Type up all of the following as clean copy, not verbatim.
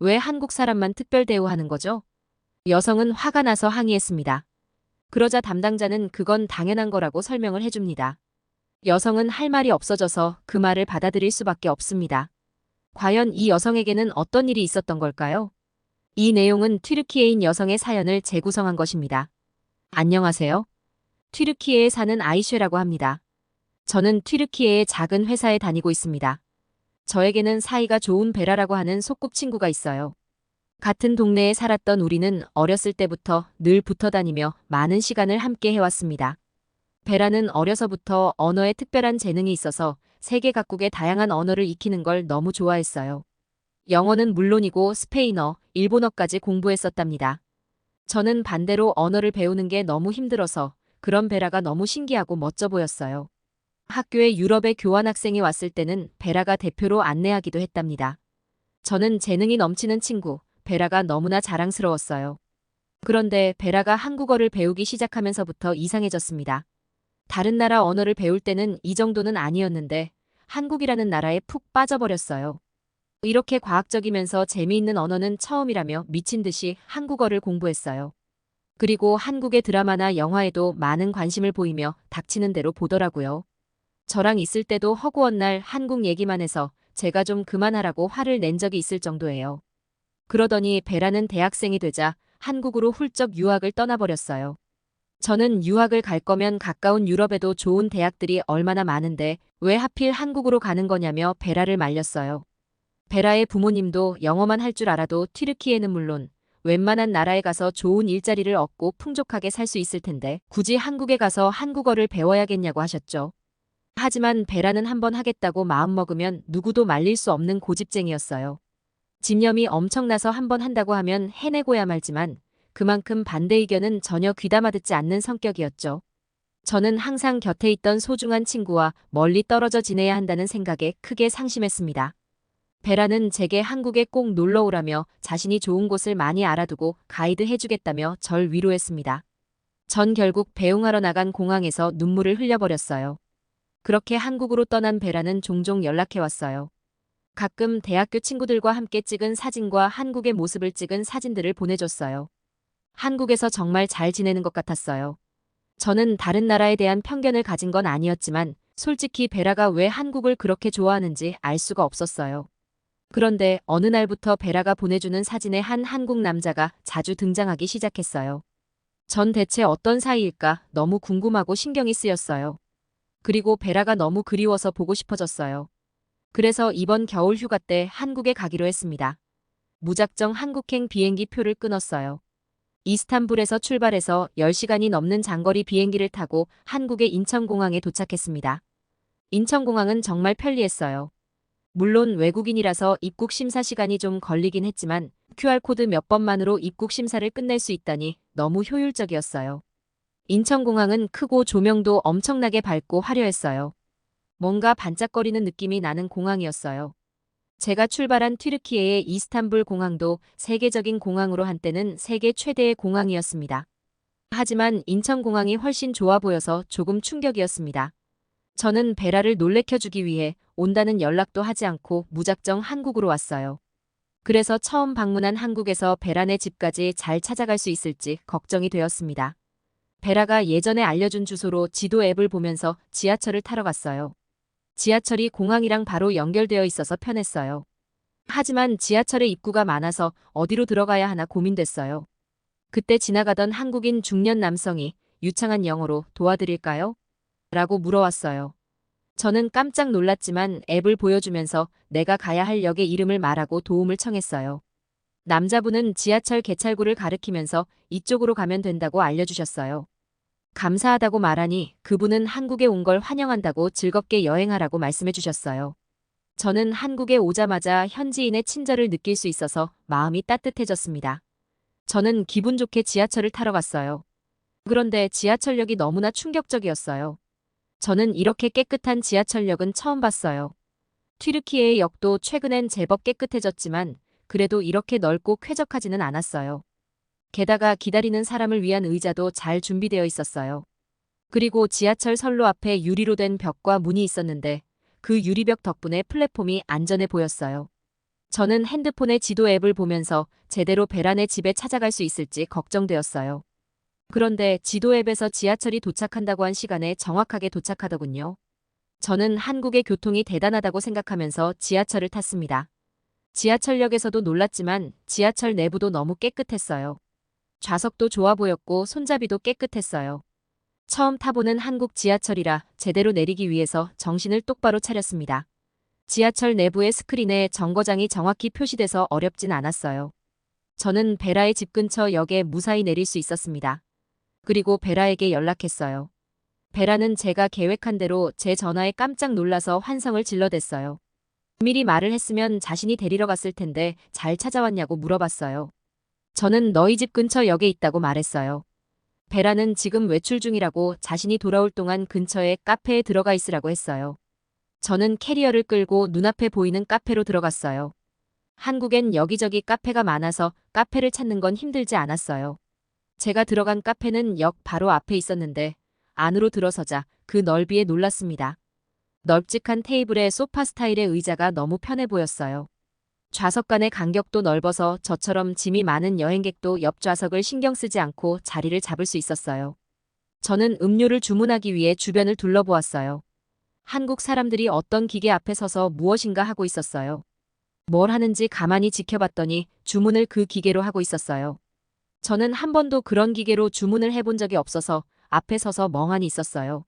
왜 한국 사람만 특별 대우하는 거죠? 여성은 화가 나서 항의했습니다. 그러자 담당자는 그건 당연한 거라고 설명을 해줍니다. 여성은 할 말이 없어져서 그 말을 받아들일 수밖에 없습니다. 과연 이 여성에게는 어떤 일이 있었던 걸까요? 이 내용은 튀르키예인 여성의 사연을 재구성한 것입니다. 안녕하세요. 튀르키예에 사는 아이쉐라고 합니다. 저는 튀르키예의 작은 회사에 다니고 있습니다. 저에게는 사이가 좋은 베라라고 하는 소꿉친구가 있어요. 같은 동네에 살았던 우리는 어렸을 때부터 늘 붙어 다니며 많은 시간을 함께 해왔습니다. 베라는 어려서부터 언어에 특별한 재능이 있어서 세계 각국의 다양한 언어를 익히는 걸 너무 좋아했어요. 영어는 물론이고 스페인어, 일본어까지 공부했었답니다. 저는 반대로 언어를 배우는 게 너무 힘들어서 그런 베라가 너무 신기하고 멋져 보였어요. 학교에 유럽의 교환학생이 왔을 때는 베라가 대표로 안내하기도 했답니다. 저는 재능이 넘치는 친구, 베라가 너무나 자랑스러웠어요. 그런데 베라가 한국어를 배우기 시작하면서부터 이상해졌습니다. 다른 나라 언어를 배울 때는 이 정도는 아니었는데 한국이라는 나라에 푹 빠져버렸어요. 이렇게 과학적이면서 재미있는 언어는 처음이라며 미친 듯이 한국어를 공부했어요. 그리고 한국의 드라마나 영화에도 많은 관심을 보이며 닥치는 대로 보더라고요. 저랑 있을 때도 허구한 날 한국 얘기만 해서 제가 좀 그만하라고 화를 낸 적이 있을 정도예요. 그러더니 베라는 대학생이 되자 한국으로 훌쩍 유학을 떠나버렸어요. 저는 유학을 갈 거면 가까운 유럽에도 좋은 대학들이 얼마나 많은데 왜 하필 한국으로 가는 거냐며 베라를 말렸어요. 베라의 부모님도 영어만 할 줄 알아도 튀르키예는 물론 웬만한 나라에 가서 좋은 일자리를 얻고 풍족하게 살 수 있을 텐데 굳이 한국에 가서 한국어를 배워야겠냐고 하셨죠. 하지만 베라는 한번 하겠다고 마음먹으면 누구도 말릴 수 없는 고집쟁이였어요. 집념이 엄청나서 한번 한다고 하면 해내고야 말지만 그만큼 반대 의견은 전혀 귀담아 듣지 않는 성격이었죠. 저는 항상 곁에 있던 소중한 친구와 멀리 떨어져 지내야 한다는 생각에 크게 상심했습니다. 베라는 제게 한국에 꼭 놀러 오라며 자신이 좋은 곳을 많이 알아두고 가이드 해주겠다며 절 위로했습니다. 전 결국 배웅하러 나간 공항에서 눈물을 흘려버렸어요. 그렇게 한국으로 떠난 베라는 종종 연락해왔어요. 가끔 대학교 친구들과 함께 찍은 사진과 한국의 모습을 찍은 사진들을 보내줬어요. 한국에서 정말 잘 지내는 것 같았어요. 저는 다른 나라에 대한 편견을 가진 건 아니었지만 솔직히 베라가 왜 한국을 그렇게 좋아하는지 알 수가 없었어요. 그런데 어느 날부터 베라가 보내주는 사진에 한 한국 남자가 자주 등장하기 시작했어요. 전 대체 어떤 사이일까 너무 궁금하고 신경이 쓰였어요. 그리고 베라가 너무 그리워서 보고 싶어졌어요. 그래서 이번 겨울 휴가 때 한국에 가기로 했습니다. 무작정 한국행 비행기 표를 끊었어요. 이스탄불에서 출발해서 10시간이 넘는 장거리 비행기를 타고 한국의 인천공항에 도착했습니다. 인천공항은 정말 편리했어요. 물론 외국인이라서 입국 심사 시간이 좀 걸리긴 했지만 QR코드 몇 번만으로 입국 심사를 끝낼 수 있다니 너무 효율적이었어요. 인천공항은 크고 조명도 엄청나게 밝고 화려했어요. 뭔가 반짝거리는 느낌이 나는 공항이었어요. 제가 출발한 튀르키예의 이스탄불 공항도 세계적인 공항으로 한때는 세계 최대의 공항이었습니다. 하지만 인천공항이 훨씬 좋아 보여서 조금 충격이었습니다. 저는 베라를 놀래켜주기 위해 온다는 연락도 하지 않고 무작정 한국으로 왔어요. 그래서 처음 방문한 한국에서 베라네 집까지 잘 찾아갈 수 있을지 걱정이 되었습니다. 베라가 예전에 알려준 주소로 지도 앱을 보면서 지하철을 타러 갔어요. 지하철이 공항이랑 바로 연결되어 있어서 편했어요. 하지만 지하철에 입구가 많아서 어디로 들어가야 하나 고민됐어요. 그때 지나가던 한국인 중년 남성이 유창한 영어로 도와드릴까요? 라고 물어왔어요. 저는 깜짝 놀랐지만 앱을 보여주면서 내가 가야 할 역의 이름을 말하고 도움을 청했어요. 남자분은 지하철 개찰구를 가리키면서 이쪽으로 가면 된다고 알려주셨어요. 감사하다고 말하니 그분은 한국에 온 걸 환영한다고 즐겁게 여행하라고 말씀해 주셨어요. 저는 한국에 오자마자 현지인의 친절을 느낄 수 있어서 마음이 따뜻해졌습니다. 저는 기분 좋게 지하철을 타러 갔어요. 그런데 지하철역이 너무나 충격적이었어요. 저는 이렇게 깨끗한 지하철역은 처음 봤어요. 튀르키예의 역도 최근엔 제법 깨끗해졌지만 그래도 이렇게 넓고 쾌적하지는 않았어요. 게다가 기다리는 사람을 위한 의자도 잘 준비되어 있었어요. 그리고 지하철 선로 앞에 유리로 된 벽과 문이 있었는데 그 유리벽 덕분에 플랫폼이 안전해 보였어요. 저는 핸드폰의 지도 앱을 보면서 제대로 베란의 집에 찾아갈 수 있을지 걱정되었어요. 그런데 지도 앱에서 지하철이 도착한다고 한 시간에 정확하게 도착하더군요. 저는 한국의 교통이 대단하다고 생각하면서 지하철을 탔습니다. 지하철역에서도 놀랐지만 지하철 내부도 너무 깨끗했어요. 좌석도 좋아 보였고 손잡이도 깨끗했어요. 처음 타보는 한국 지하철이라 제대로 내리기 위해서 정신을 똑바로 차렸습니다. 지하철 내부의 스크린에 정거장이 정확히 표시돼서 어렵진 않았어요. 저는 베라의 집 근처 역에 무사히 내릴 수 있었습니다. 그리고 베라에게 연락했어요. 베라는 제가 계획한 대로 제 전화에 깜짝 놀라서 환성을 질러댔어요. 미리 말을 했으면 자신이 데리러 갔을 텐데 잘 찾아왔냐고 물어봤어요. 저는 너희 집 근처 역에 있다고 말했어요. 베라는 지금 외출 중이라고 자신이 돌아올 동안 근처에 카페에 들어가 있으라고 했어요. 저는 캐리어를 끌고 눈앞에 보이는 카페로 들어갔어요. 한국엔 여기저기 카페가 많아서 카페를 찾는 건 힘들지 않았어요. 제가 들어간 카페는 역 바로 앞에 있었는데 안으로 들어서자 그 넓이에 놀랐습니다. 널찍한 테이블에 소파 스타일의 의자가 너무 편해 보였어요. 좌석 간의 간격도 넓어서 저처럼 짐이 많은 여행객도 옆 좌석을 신경 쓰지 않고 자리를 잡을 수 있었어요. 저는 음료를 주문하기 위해 주변을 둘러보았어요. 한국 사람들이 어떤 기계 앞에 서서 무엇인가 하고 있었어요. 뭘 하는지 가만히 지켜봤더니 주문을 그 기계로 하고 있었어요. 저는 한 번도 그런 기계로 주문을 해본 적이 없어서 앞에 서서 멍하니 있었어요.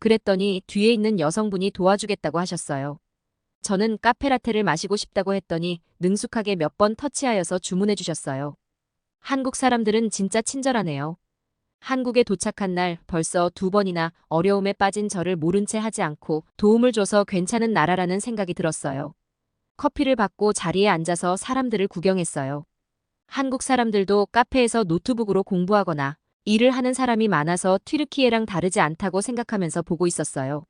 그랬더니 뒤에 있는 여성분이 도와주겠다고 하셨어요. 저는 카페라테를 마시고 싶다고 했더니 능숙하게 몇 번 터치하여서 주문해 주셨어요. 한국 사람들은 진짜 친절하네요. 한국에 도착한 날 벌써 2번이나 어려움에 빠진 저를 모른 채 하지 않고 도움을 줘서 괜찮은 나라라는 생각이 들었어요. 커피를 받고 자리에 앉아서 사람들을 구경했어요. 한국 사람들도 카페에서 노트북으로 공부하거나 일을 하는 사람이 많아서 튀르키예랑 다르지 않다고 생각하면서 보고 있었어요.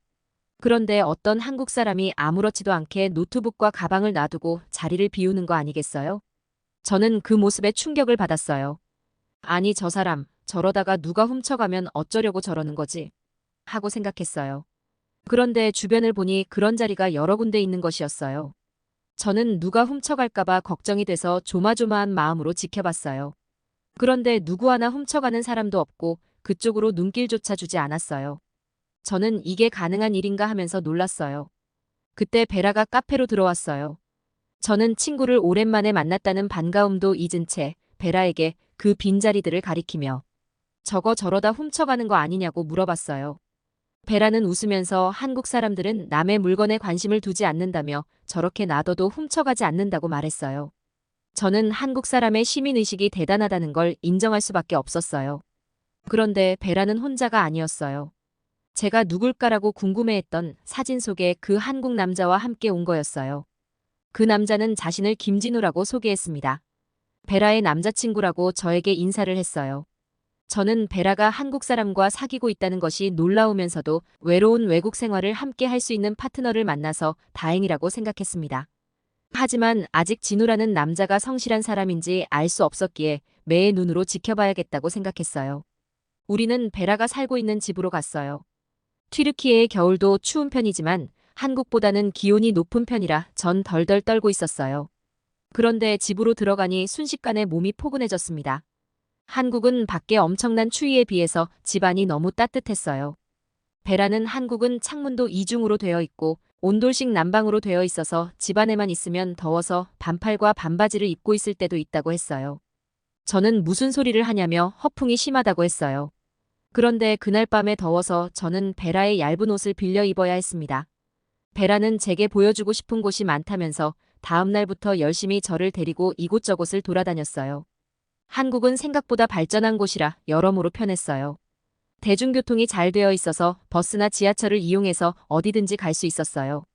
그런데 어떤 한국 사람이 아무렇지도 않게 노트북과 가방을 놔두고 자리를 비우는 거 아니겠어요? 저는 그 모습에 충격을 받았어요. 아니 저 사람 저러다가 누가 훔쳐가면 어쩌려고 저러는 거지? 하고 생각했어요. 그런데 주변을 보니 그런 자리가 여러 군데 있는 것이었어요. 저는 누가 훔쳐갈까봐 걱정이 돼서 조마조마한 마음으로 지켜봤어요. 그런데 누구 하나 훔쳐가는 사람도 없고 그쪽으로 눈길조차 주지 않았어요. 저는 이게 가능한 일인가 하면서 놀랐어요. 그때 베라가 카페로 들어왔어요. 저는 친구를 오랜만에 만났다는 반가움도 잊은 채 베라에게 그 빈자리들을 가리키며 저거 저러다 훔쳐가는 거 아니냐고 물어봤어요. 베라는 웃으면서 한국 사람들은 남의 물건에 관심을 두지 않는다며 저렇게 놔둬도 훔쳐가지 않는다고 말했어요. 저는 한국 사람의 시민의식이 대단하다는 걸 인정할 수밖에 없었어요. 그런데 베라는 혼자가 아니었어요. 제가 누굴까라고 궁금해했던 사진 속에 그 한국 남자와 함께 온 거였어요. 그 남자는 자신을 김진우라고 소개했습니다. 베라의 남자친구라고 저에게 인사를 했어요. 저는 베라가 한국 사람과 사귀고 있다는 것이 놀라우면서도 외로운 외국 생활을 함께 할 수 있는 파트너를 만나서 다행이라고 생각했습니다. 하지만 아직 진우라는 남자가 성실한 사람인지 알 수 없었기에 매의 눈으로 지켜봐야겠다고 생각했어요. 우리는 베라가 살고 있는 집으로 갔어요. 튀르키예의 겨울도 추운 편이지만 한국보다는 기온이 높은 편이라 전 덜덜 떨고 있었어요. 그런데 집으로 들어가니 순식간에 몸이 포근해졌습니다. 한국은 밖에 엄청난 추위에 비해서 집안이 너무 따뜻했어요. 베라는 한국은 창문도 이중으로 되어 있고 온돌식 난방으로 되어 있어서 집안에만 있으면 더워서 반팔과 반바지를 입고 있을 때도 있다고 했어요. 저는 무슨 소리를 하냐며 허풍이 심하다고 했어요. 그런데 그날 밤에 더워서 저는 베라의 얇은 옷을 빌려 입어야 했습니다. 베라는 제게 보여주고 싶은 곳이 많다면서 다음 날부터 열심히 저를 데리고 이곳저곳을 돌아다녔어요. 한국은 생각보다 발전한 곳이라 여러모로 편했어요. 대중교통이 잘 되어 있어서 버스나 지하철을 이용해서 어디든지 갈 수 있었어요.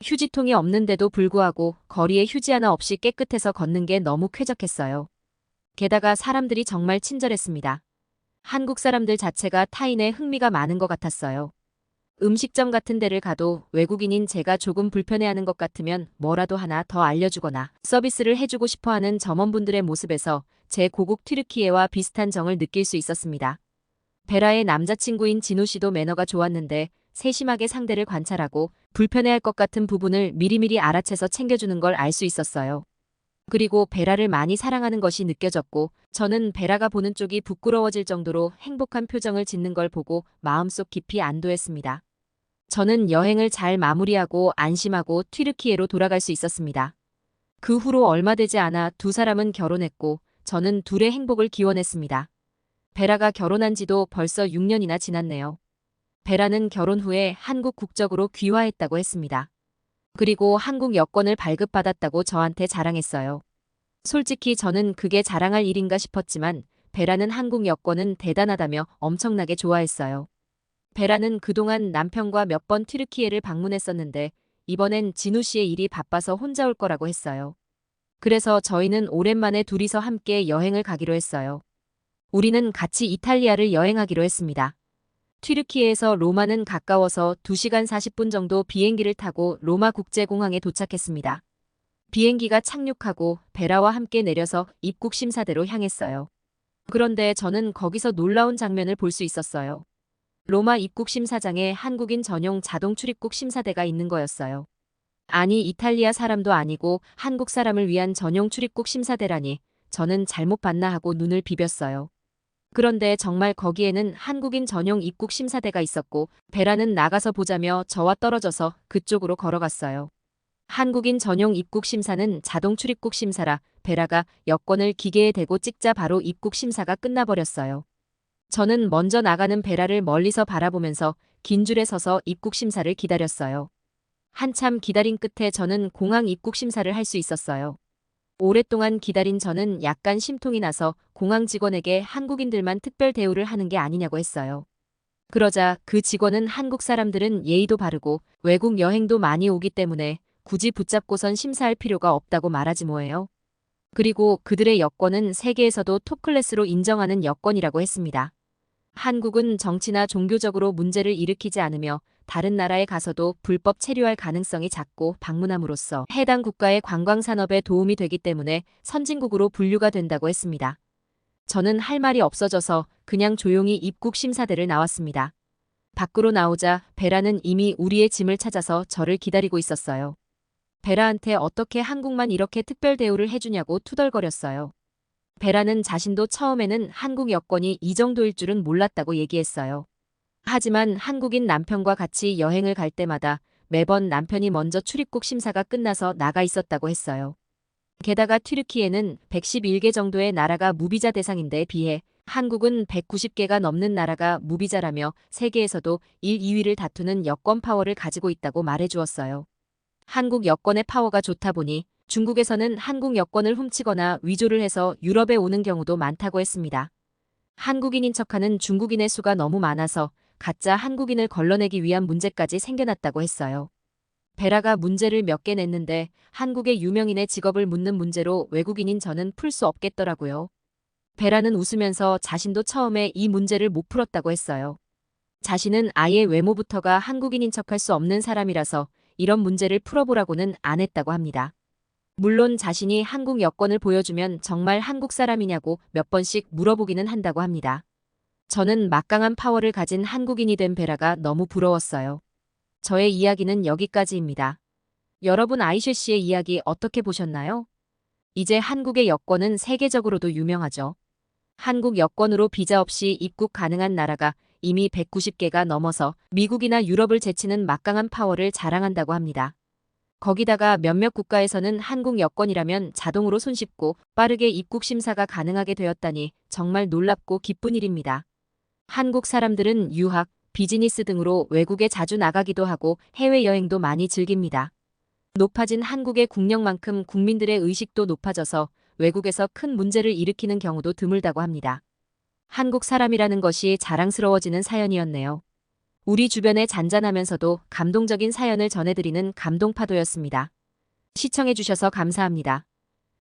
휴지통이 없는데도 불구하고 거리에 휴지 하나 없이 깨끗해서 걷는 게 너무 쾌적했어요. 게다가 사람들이 정말 친절했습니다. 한국 사람들 자체가 타인에 흥미가 많은 것 같았어요. 음식점 같은 데를 가도 외국인인 제가 조금 불편해하는 것 같으면 뭐라도 하나 더 알려주거나 서비스를 해주고 싶어하는 점원분들의 모습에서 제 고국 튀르키예와 비슷한 정을 느낄 수 있었습니다. 베라의 남자친구인 진우 씨도 매너가 좋았는데 세심하게 상대를 관찰하고 불편해할 것 같은 부분을 미리미리 알아채서 챙겨주는 걸 알 수 있었어요. 그리고 베라를 많이 사랑하는 것이 느껴졌고 저는 베라가 보는 쪽이 부끄러워질 정도로 행복한 표정을 짓는 걸 보고 마음속 깊이 안도했습니다. 저는 여행을 잘 마무리하고 안심하고 튀르키예로 돌아갈 수 있었습니다. 그 후로 얼마 되지 않아 두 사람은 결혼했고 저는 둘의 행복을 기원했습니다. 베라가 결혼한 지도 벌써 6년이나 지났네요. 베라는 결혼 후에 한국 국적으로 귀화했다고 했습니다. 그리고 한국 여권을 발급받았다고 저한테 자랑했어요. 솔직히 저는 그게 자랑할 일인가 싶었지만 베라는 한국 여권은 대단하다며 엄청나게 좋아했어요. 베라는 그동안 남편과 몇 번 튀르키예를 방문했었는데 이번엔 진우 씨의 일이 바빠서 혼자 올 거라고 했어요. 그래서 저희는 오랜만에 둘이서 함께 여행을 가기로 했어요. 우리는 같이 이탈리아를 여행하기로 했습니다. 튀르키예에서 로마는 가까워서 2시간 40분 정도 비행기를 타고 로마 국제공항에 도착했습니다. 비행기가 착륙하고 베라와 함께 내려서 입국 심사대로 향했어요. 그런데 저는 거기서 놀라운 장면을 볼 수 있었어요. 로마 입국 심사장에 한국인 전용 자동 출입국 심사대가 있는 거였어요. 아니, 이탈리아 사람도 아니고 한국 사람을 위한 전용 출입국 심사대라니 저는 잘못 봤나 하고 눈을 비볐어요. 그런데 정말 거기에는 한국인 전용 입국 심사대가 있었고 베라는 나가서 보자며 저와 떨어져서 그쪽으로 걸어갔어요. 한국인 전용 입국 심사는 자동 출입국 심사라 베라가 여권을 기계에 대고 찍자 바로 입국 심사가 끝나버렸어요. 저는 먼저 나가는 베라를 멀리서 바라보면서 긴 줄에 서서 입국 심사를 기다렸어요. 한참 기다린 끝에 저는 공항 입국 심사를 할 수 있었어요. 오랫동안 기다린 저는 약간 심통이 나서 공항 직원에게 한국인들만 특별 대우를 하는 게 아니냐고 했어요. 그러자 그 직원은 한국 사람들은 예의도 바르고 외국 여행도 많이 오기 때문에 굳이 붙잡고선 심사할 필요가 없다고 말하지 뭐예요. 그리고 그들의 여권은 세계에서도 톱클래스로 인정하는 여권이라고 했습니다. 한국은 정치나 종교적으로 문제를 일으키지 않으며 다른 나라에 가서도 불법 체류할 가능성이 작고 방문함으로써 해당 국가의 관광산업에 도움이 되기 때문에 선진국으로 분류가 된다고 했습니다. 저는 할 말이 없어져서 그냥 조용히 입국 심사대를 나왔습니다. 밖으로 나오자 베라는 이미 우리의 짐을 찾아서 저를 기다리고 있었어요. 베라한테 어떻게 한국만 이렇게 특별 대우를 해주냐고 투덜거렸어요. 베라는 자신도 처음에는 한국 여권이 이 정도일 줄은 몰랐다고 얘기했어요. 하지만 한국인 남편과 같이 여행을 갈 때마다 매번 남편이 먼저 출입국 심사가 끝나서 나가 있었다고 했어요. 게다가 튀르키예는 111개 정도의 나라가 무비자 대상인데 비해 한국은 190개가 넘는 나라가 무비자라며 세계에서도 1, 2위를 다투는 여권 파워를 가지고 있다고 말해주었어요. 한국 여권의 파워가 좋다 보니 중국에서는 한국 여권을 훔치거나 위조를 해서 유럽에 오는 경우도 많다고 했습니다. 한국인인 척하는 중국인의 수가 너무 많아서 가짜 한국인을 걸러내기 위한 문제까지 생겨났다고 했어요. 베라가 문제를 몇 개 냈는데 한국의 유명인의 직업을 묻는 문제로 외국인인 저는 풀 수 없겠더라고요. 베라는 웃으면서 자신도 처음에 이 문제를 못 풀었다고 했어요. 자신은 아예 외모부터가 한국인인 척할 수 없는 사람이라서 이런 문제를 풀어보라고는 안 했다고 합니다. 물론 자신이 한국 여권을 보여주면 정말 한국 사람이냐고 몇 번씩 물어보기는 한다고 합니다. 저는 막강한 파워를 가진 한국인이 된 베라가 너무 부러웠어요. 저의 이야기는 여기까지입니다. 여러분 아이쉐 씨의 이야기 어떻게 보셨나요? 이제 한국의 여권은 세계적으로도 유명하죠. 한국 여권으로 비자 없이 입국 가능한 나라가 이미 190개가 넘어서 미국이나 유럽을 제치는 막강한 파워를 자랑한다고 합니다. 거기다가 몇몇 국가에서는 한국 여권이라면 자동으로 손쉽고 빠르게 입국 심사가 가능하게 되었다니 정말 놀랍고 기쁜 일입니다. 한국 사람들은 유학, 비즈니스 등으로 외국에 자주 나가기도 하고 해외여행도 많이 즐깁니다. 높아진 한국의 국력만큼 국민들의 의식도 높아져서 외국에서 큰 문제를 일으키는 경우도 드물다고 합니다. 한국 사람이라는 것이 자랑스러워지는 사연이었네요. 우리 주변에 잔잔하면서도 감동적인 사연을 전해드리는 감동파도였습니다. 시청해주셔서 감사합니다.